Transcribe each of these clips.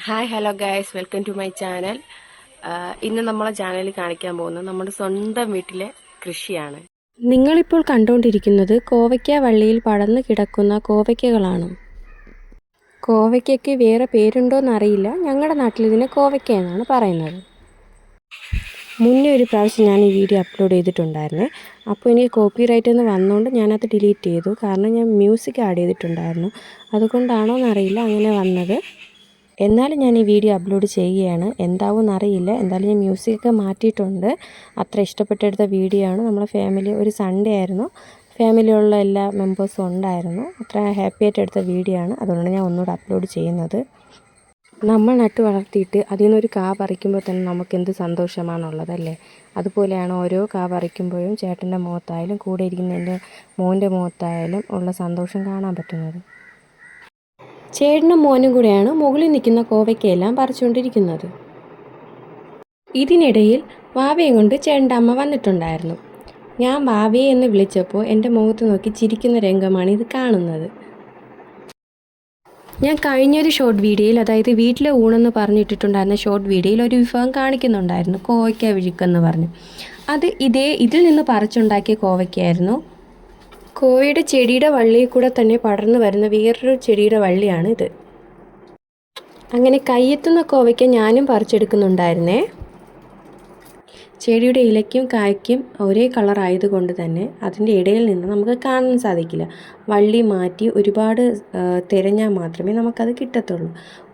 Hi hello guys, welcome to my channel. ഇന്ന് നമ്മളെ ചാനലിൽ കാണിക്കാൻ പോകുന്നത് നമ്മുടെ സ്വന്തം വീട്ടിലെ കൃഷിയാണ്. നിങ്ങളിപ്പോൾ കണ്ടുകൊണ്ടിരിക്കുന്നത് കോവയ്ക്ക വള്ളിയിൽ പടർന്നു കിടക്കുന്ന കോവയ്ക്കകളാണ്. കോവയ്ക്കയ്ക്ക് വേറെ പേരുണ്ടോയെന്നറിയില്ല. ഞങ്ങളുടെ നാട്ടിൽ ഇതിനെ കോവയ്ക്ക എന്നാണ് പറയുന്നത്. മുന്നേ ഒരു പ്രാവശ്യം ഞാൻ ഈ വീഡിയോ അപ്ലോഡ് ചെയ്തിട്ടുണ്ടായിരുന്നേ. അപ്പോൾ എനിക്ക് കോപ്പിറൈറ്റ് എന്ന് വന്നുകൊണ്ട് ഞാനത് ഡിലീറ്റ് ചെയ്തു. കാരണം ഞാൻ മ്യൂസിക് ആഡ് ചെയ്തിട്ടുണ്ടായിരുന്നു. അതുകൊണ്ടാണോ എന്നറിയില്ല അങ്ങനെ വന്നത്. എന്നാലും ഞാൻ ഈ വീഡിയോ അപ്ലോഡ് ചെയ്യുകയാണ്. എന്താവും അറിയില്ല. എന്തായാലും ഞാൻ മ്യൂസിക്കൊക്കെ മാറ്റിയിട്ടുണ്ട്. അത്ര ഇഷ്ടപ്പെട്ടെടുത്ത വീഡിയോ ആണ്. നമ്മളെ ഫാമിലി ഒരു സൺഡേ ആയിരുന്നു. ഫാമിലിയുള്ള എല്ലാ മെമ്പേഴ്സും ഉണ്ടായിരുന്നു. അത്ര ഹാപ്പി ആയിട്ട് എടുത്ത വീഡിയോ ആണ്. അതുകൊണ്ടാണ് ഞാൻ ഒന്നുകൂടെ അപ്ലോഡ് ചെയ്യുന്നത്. നമ്മൾ നട്ട് വളർത്തിയിട്ട് അതിൽ നിന്നൊരു കാ പറിക്കുമ്പോൾ തന്നെ നമുക്ക് എന്ത് സന്തോഷമാണുള്ളതല്ലേ. അതുപോലെയാണ് ഓരോ കാ പറിക്കുമ്പോഴും ചേട്ടൻ്റെ മുഖത്തായാലും കൂടെ ഇരിക്കുന്ന എൻ്റെ മോൻ്റെ മുഖത്തായാലും ഉള്ള സന്തോഷം കാണാൻ പറ്റുന്നത്. ചേട്ടനും മോനും കൂടെയാണ് മുകളിൽ നിൽക്കുന്ന കോവയ്ക്കയെല്ലാം പറിച്ചുകൊണ്ടിരിക്കുന്നത്. ഇതിനിടയിൽ വാവയെ കൊണ്ട് ചേട്ടൻ്റെ അമ്മ വന്നിട്ടുണ്ടായിരുന്നു. ഞാൻ വാവയെ എന്ന് വിളിച്ചപ്പോൾ എൻ്റെ മുഖത്ത് നോക്കി ചിരിക്കുന്ന രംഗമാണ് ഇത് കാണുന്നത്. ഞാൻ കഴിഞ്ഞൊരു ഷോർട്ട് വീഡിയോയിൽ, അതായത് വീട്ടിലെ ഊണെന്ന് പറഞ്ഞിട്ടിട്ടുണ്ടായിരുന്ന ഷോർട്ട് വീഡിയോയിൽ ഒരു വിഭവം കാണിക്കുന്നുണ്ടായിരുന്നു, കോവയ്ക്ക വിഴുക്കെന്ന് പറഞ്ഞു. അത് ഇതിൽ നിന്ന് പറിച്ചുണ്ടാക്കിയ കോവയ്ക്കായിരുന്നു. കോവയുടെ ചെടിയുടെ വള്ളിയിൽ കൂടെ തന്നെ പടർന്നു വരുന്ന വേറൊരു ചെടിയുടെ വള്ളിയാണ് ഇത്. അങ്ങനെ കയ്യെത്തുന്ന കോവയ്ക്ക ഞാനും പറിച്ചെടുക്കുന്നുണ്ടായിരുന്നേ. ചെടിയുടെ ഇലയ്ക്കും കായ്ക്കും ഒരേ കളർ ആയതുകൊണ്ട് തന്നെ അതിൻ്റെ ഇടയിൽ നിന്ന് നമുക്ക് കാണാൻ സാധിക്കില്ല. വള്ളി മാറ്റി ഒരുപാട് തിരഞ്ഞാൽ മാത്രമേ നമുക്കത് കിട്ടത്തുള്ളൂ.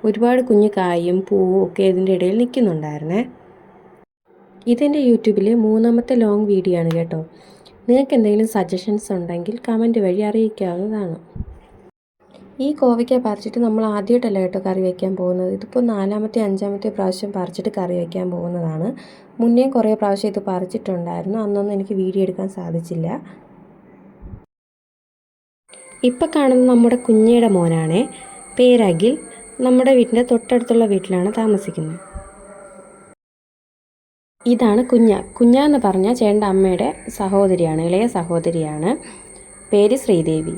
ഒരുപാട് കുഞ്ഞു കായും പൂവും ഒക്കെ ഇതിൻ്റെ ഇടയിൽ നിൽക്കുന്നുണ്ടായിരുന്നേ. ഇതെൻ്റെ യൂട്യൂബിൽ 3ാമത്തെ ലോങ് വീഡിയോ ആണ് കേട്ടോ. നിങ്ങൾക്ക് എന്തെങ്കിലും സജഷൻസ് ഉണ്ടെങ്കിൽ കമൻറ്റ് വഴി അറിയിക്കാവുന്നതാണ്. ഈ കോവയ്ക്ക പറിച്ചിട്ട് നമ്മൾ ആദ്യമായിട്ടല്ല കേട്ടോ കറി വയ്ക്കാൻ പോകുന്നത്. ഇതിപ്പോൾ 4ാമത്തെ 5ാമത്തെ പ്രാവശ്യം പറിച്ചിട്ട് കറി വയ്ക്കാൻ പോകുന്നതാണ്. മുന്നേ കുറേ പ്രാവശ്യം ഇത് പറിച്ചിട്ടുണ്ടായിരുന്നു. അന്നൊന്നും എനിക്ക് വീഡിയോ എടുക്കാൻ സാധിച്ചില്ല. ഇപ്പം കാണുന്നത് നമ്മുടെ കുഞ്ഞയുടെ മോനാണേ. പേരഖിൽ. നമ്മുടെ വീട്ടിൻ്റെ തൊട്ടടുത്തുള്ള വീട്ടിലാണ് താമസിക്കുന്നത്. ഇതാണ് കുഞ്ഞ എന്ന് പറഞ്ഞാൽ ചേട്ടൻ്റെ അമ്മയുടെ സഹോദരിയാണ്, ഇളയ സഹോദരിയാണ്. പേര് ശ്രീദേവി.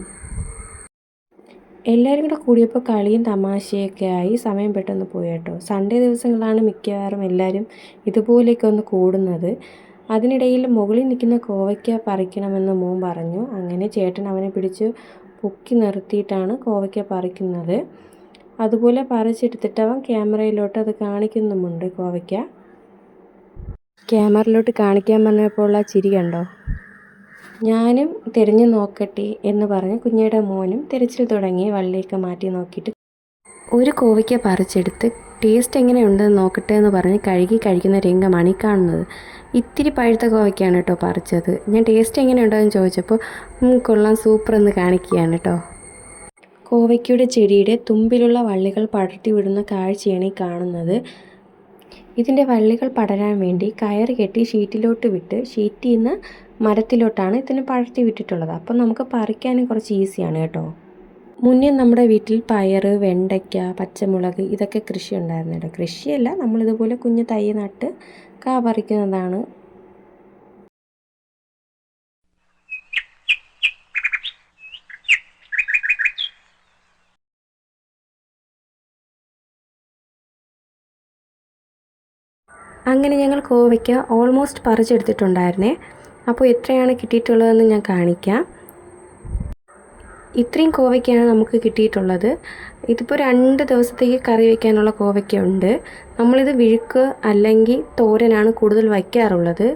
എല്ലാവരും കൂടെ കൂടിയപ്പോൾ കളിയും തമാശയൊക്കെ ആയി സമയം പെട്ടെന്ന് പോയി കേട്ടോ. സൺഡേ ദിവസങ്ങളാണ് മിക്കവാറും എല്ലാവരും ഇതുപോലെയൊക്കെ ഒന്ന് കൂടുന്നത്. അതിനിടയിൽ മുകളിൽ നിൽക്കുന്ന കോവയ്ക്ക പറിക്കണമെന്ന് മോൻ പറഞ്ഞു. അങ്ങനെ ചേട്ടൻ അവനെ പിടിച്ച് പൊക്കി നിർത്തിയിട്ടാണ് കോവയ്ക്ക പറിക്കുന്നത്. അതുപോലെ പറിച്ചെടുത്തിട്ട് അവൻ ക്യാമറയിലോട്ട് അത് കാണിക്കുന്നുമുണ്ട്. കോവയ്ക്ക ക്യാമറയിലോട്ട് കാണിക്കാൻ പറഞ്ഞപ്പോൾ ഉള്ള ചിരി കണ്ടോ. ഞാനും തിരഞ്ഞു നോക്കട്ടെ എന്ന് പറഞ്ഞ് കുഞ്ഞയുടെ മോനും തിരച്ചിൽ തുടങ്ങി. വള്ളിയൊക്കെ മാറ്റി നോക്കിയിട്ട് ഒരു കോവയ്ക്ക പറിച്ചെടുത്ത് ടേസ്റ്റ് എങ്ങനെയുണ്ടെന്ന് നോക്കട്ടെ എന്ന് പറഞ്ഞ് കഴുകി കഴിക്കുന്ന രംഗമാണ് ഈ കാണുന്നത്. ഇത്തിരി പഴുത്ത കോവയ്ക്കാണ് കേട്ടോ പറിച്ചത്. ഞാൻ ടേസ്റ്റ് എങ്ങനെയുണ്ടെന്ന് ചോദിച്ചപ്പോൾ കൊള്ളാം, സൂപ്പർ എന്ന് കാണിക്കുകയാണ് കേട്ടോ. കോവയ്ക്കയുടെ ചെടിയുടെ തുമ്പിലുള്ള വള്ളികൾ പടർത്തി വിടുന്ന കാഴ്ചയാണ് ഈ കാണുന്നത്. ഇതിൻ്റെ വള്ളികൾ പടരാൻ വേണ്ടി കയറ് കെട്ടി ഷീറ്റിലോട്ട് വിട്ട് ഷീറ്റിൽ നിന്ന് മരത്തിലോട്ടാണ് ഇതിന് പടർത്തി വിട്ടിട്ടുള്ളത്. അപ്പം നമുക്ക് പറിക്കാനും കുറച്ച് ഈസിയാണ് കേട്ടോ. മുന്നേ നമ്മുടെ വീട്ടിൽ പയർ, വെണ്ടയ്ക്ക, പച്ചമുളക് ഇതൊക്കെ കൃഷി ഉണ്ടായിരുന്നു കേട്ടോ. കൃഷിയല്ല, നമ്മളിതുപോലെ കുഞ്ഞ് തൈ നട്ട് കാ പറിക്കുന്നതാണ്. അങ്ങനെ ഞങ്ങൾ കോവയ്ക്ക ഓൾമോസ്റ്റ് പറിച്ചെടുത്തിട്ടുണ്ടായിരുന്നേ. അപ്പോൾ എത്രയാണ് കിട്ടിയിട്ടുള്ളതെന്ന് ഞാൻ കാണിക്കാം. ഇത്രയും കോവയ്ക്കാണ് നമുക്ക് കിട്ടിയിട്ടുള്ളത്. ഇതിപ്പോൾ 2 ദിവസത്തേക്ക് കറി വയ്ക്കാനുള്ള കോവയ്ക്ക ഉണ്ട്. നമ്മളിത് വിഴുക്ക് അല്ലെങ്കിൽ തോരനാണ് കൂടുതൽ വയ്ക്കാറുള്ളത്.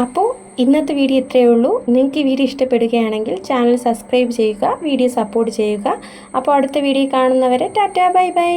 അപ്പോൾ ഇന്നത്തെ വീഡിയോ ഇത്രയേ ഉള്ളൂ. നിങ്ങൾക്ക് ഈ വീഡിയോ ഇഷ്ടപ്പെടുകയാണെങ്കിൽ ചാനൽ സബ്സ്ക്രൈബ് ചെയ്യുക, വീഡിയോ സപ്പോർട്ട് ചെയ്യുക. അപ്പോൾ അടുത്ത വീഡിയോ കാണുന്നവരെ ടാറ്റാ, ബൈ ബൈ.